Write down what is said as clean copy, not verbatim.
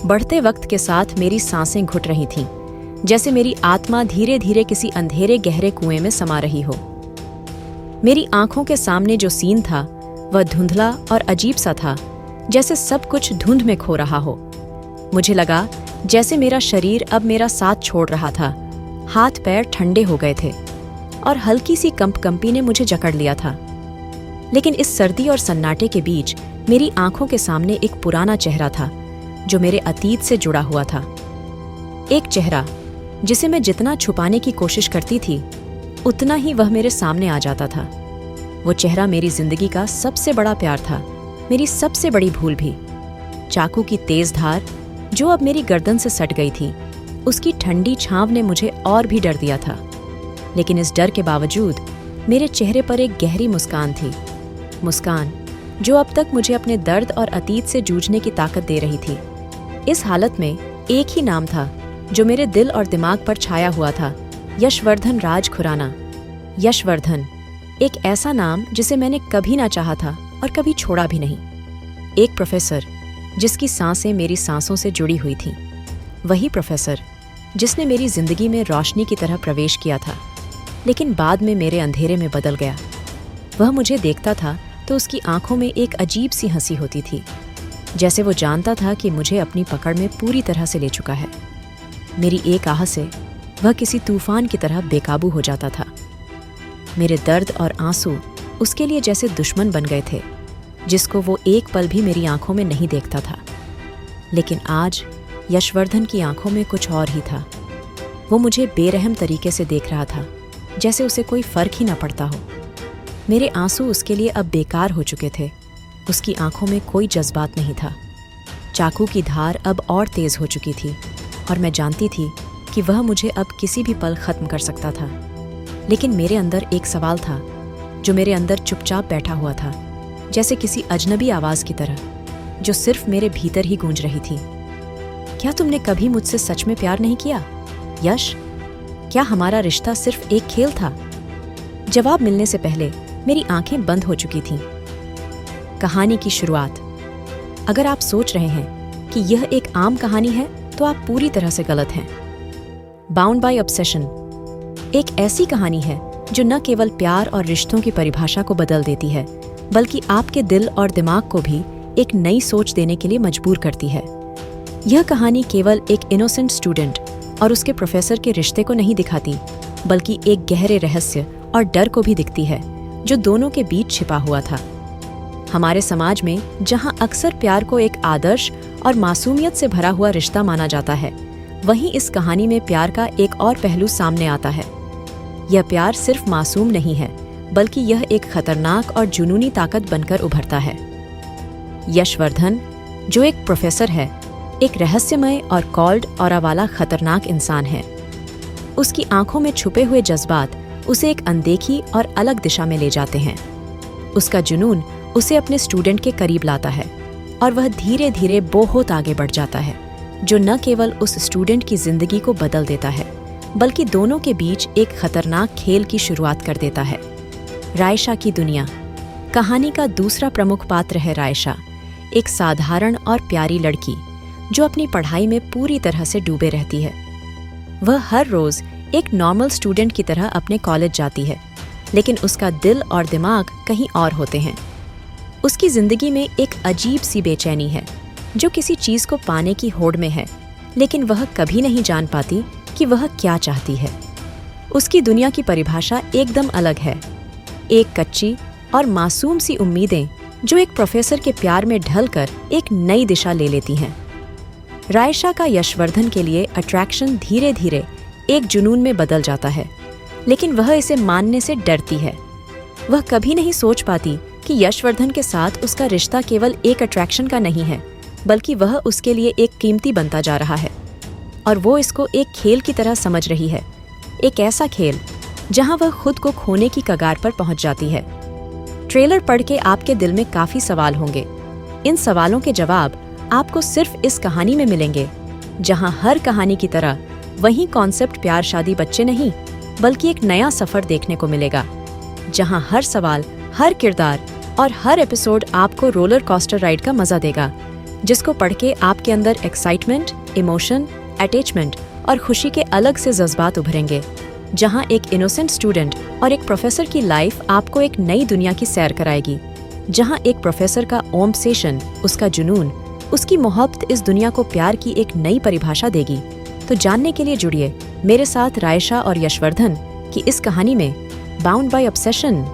बढ़ते वक्त के साथ मेरी सांसें घुट रही थीं, जैसे मेरी आत्मा धीरे धीरे किसी अंधेरे गहरे कुएं में समा रही हो। मेरी आंखों के सामने जो सीन था वह धुंधला और अजीब सा था, जैसे सब कुछ धुंध में खो रहा हो। मुझे लगा जैसे मेरा शरीर अब मेरा साथ छोड़ रहा था। हाथ पैर ठंडे हो गए थे और हल्की सी कंपकंपी ने मुझे जकड़ लिया था। लेकिन इस सर्दी और सन्नाटे के बीच मेरी आंखों के सामने एक पुराना चेहरा था जो मेरे अतीत से जुड़ा हुआ था। एक चेहरा जिसे मैं जितना छुपाने की कोशिश करती थी उतना ही वह मेरे सामने आ जाता था। वो चेहरा मेरी जिंदगी का सबसे बड़ा प्यार था, मेरी सबसे बड़ी भूल भी। चाकू की तेज धार जो अब मेरी गर्दन से सट गई थी, उसकी ठंडी छांव ने मुझे और भी डर दिया था। लेकिन इस डर के बावजूद मेरे चेहरे पर एक गहरी मुस्कान थी, मुस्कान जो अब तक मुझे अपने दर्द और अतीत से जूझने की ताकत दे रही थी। इस हालत में एक ही नाम था जो मेरे दिल और दिमाग पर छाया हुआ था, यशवर्धन राज खुराना। यशवर्धन, एक ऐसा नाम जिसे मैंने कभी ना चाहा था और कभी छोड़ा भी नहीं। एक प्रोफेसर जिसकी सांसें मेरी सांसों से जुड़ी हुई थीं। वही प्रोफेसर जिसने मेरी जिंदगी में रोशनी की तरह प्रवेश किया था, लेकिन बाद में मेरे अंधेरे में बदल गया। वह मुझे देखता था तो उसकी आंखों में एक अजीब सी हंसी होती थी, जैसे वो जानता था कि मुझे अपनी पकड़ में पूरी तरह से ले चुका है। मेरी एक आह से वह किसी तूफान की तरह बेकाबू हो जाता था। मेरे दर्द और आंसू उसके लिए जैसे दुश्मन बन गए थे, जिसको वो एक पल भी मेरी आंखों में नहीं देखता था। लेकिन आज यशवर्धन की आंखों में कुछ और ही था। वो मुझे बेरहम तरीके से देख रहा था, जैसे उसे कोई फर्क ही ना पड़ता हो। मेरे आंसू उसके लिए अब बेकार हो चुके थे। उसकी आंखों में कोई जज्बात नहीं था। चाकू की धार अब और तेज हो चुकी थी और मैं जानती थी कि वह मुझे अब किसी भी पल खत्म कर सकता था। लेकिन मेरे अंदर एक सवाल था जो मेरे अंदर चुपचाप बैठा हुआ था, जैसे किसी अजनबी आवाज की तरह, जो सिर्फ मेरे भीतर ही गूंज रही थी। क्या तुमने कभी मुझसे सच में प्यार नहीं किया, यश? क्या हमारा रिश्ता सिर्फ एक खेल था? जवाब मिलने से पहले मेरी आंखें बंद हो चुकी थीं। कहानी की शुरुआत। अगर आप सोच रहे हैं कि यह एक आम कहानी है तो आप पूरी तरह से गलत हैं। बाउंड बाय ऑब्सेशन एक ऐसी कहानी है जो न केवल प्यार और रिश्तों की परिभाषा को बदल देती है, बल्कि आपके दिल और दिमाग को भी एक नई सोच देने के लिए मजबूर करती है। यह कहानी केवल एक इनोसेंट स्टूडेंट और उसके प्रोफेसर के रिश्ते को नहीं दिखाती, बल्कि एक गहरे रहस्य और डर को भी दिखती है जो दोनों के बीच छिपा हुआ था। हमारे समाज में जहां अक्सर प्यार को एक आदर्श और मासूमियत से भरा हुआ रिश्ता माना जाता है, वहीं इस कहानी में प्यार का एक और पहलू सामने आता है। यह प्यार सिर्फ मासूम नहीं है, बल्कि यह एक खतरनाक और जुनूनी ताकत बनकर उभरता है। यशवर्धन, जो एक प्रोफेसर है, एक रहस्यमय और कॉल्ड ऑरा वाला खतरनाक इंसान है। उसकी आंखों में छुपे हुए जज्बात उसे एक अनदेखी और अलग दिशा में ले जाते हैं। उसका जुनून उसे अपने स्टूडेंट के करीब लाता है और वह धीरे धीरे बहुत आगे बढ़ जाता है, जो न केवल उस स्टूडेंट की जिंदगी को बदल देता है, बल्कि दोनों के बीच एक खतरनाक खेल की शुरुआत कर देता है। रायशा की दुनिया। कहानी का दूसरा प्रमुख पात्र है रायशा, एक साधारण और प्यारी लड़की जो अपनी पढ़ाई में पूरी तरह से डूबे रहती है। वह हर रोज एक नॉर्मल स्टूडेंट की तरह अपने कॉलेज जाती है, लेकिन उसका दिल और दिमाग कहीं और होते हैं। उसकी जिंदगी में एक अजीब सी बेचैनी है जो किसी चीज को पाने की होड़ में है, लेकिन वह कभी नहीं जान पाती कि वह क्या चाहती है। उसकी दुनिया की परिभाषा एकदम अलग है, एक कच्ची और मासूम सी उम्मीदें जो एक प्रोफेसर के प्यार में ढलकर एक नई दिशा ले लेती हैं। रायशा का यशवर्धन के लिए अट्रैक्शन धीरे धीरे एक जुनून में बदल जाता है, लेकिन वह इसे मानने से डरती है। वह कभी नहीं सोच पाती कि यशवर्धन के साथ उसका रिश्ता केवल एक अट्रैक्शन का नहीं है, बल्कि वह उसके लिए एक कीमती बनता जा रहा है। और वो इसको एक खेल की तरह समझ रही है, एक ऐसा खेल जहां वह खुद को खोने की कगार पर पहुंच जाती है। ट्रेलर पढ़ के आपके दिल में काफी सवाल होंगे। इन सवालों के जवाब आपको सिर्फ इस कहानी में मिलेंगे, जहां हर कहानी की तरह वही कॉन्सेप्ट प्यार शादी बच्चे नहीं, बल्कि एक नया सफर देखने को मिलेगा, जहां हर सवाल, हर किरदार और हर एपिसोड आपको रोलर कोस्टर राइड का मजा देगा, जिसको पढ़ के आपके अंदर एक्साइटमेंट, इमोशन, अटैचमेंट और खुशी के अलग से जज्बात उभरेंगे, जहां एक इनोसेंट स्टूडेंट और एक प्रोफेसर की लाइफ आपको एक नई दुनिया की सैर कराएगी, जहां एक प्रोफेसर का ऑब्सेशन, उसका जुनून, उसकी मोहब्बत इस दुनिया को प्यार की एक नई परिभाषा देगी। तो जानने के लिए जुड़िए मेरे साथ रायशा और यशवर्धन की इस कहानी में, बाउंड बाय ऑब्सेशन।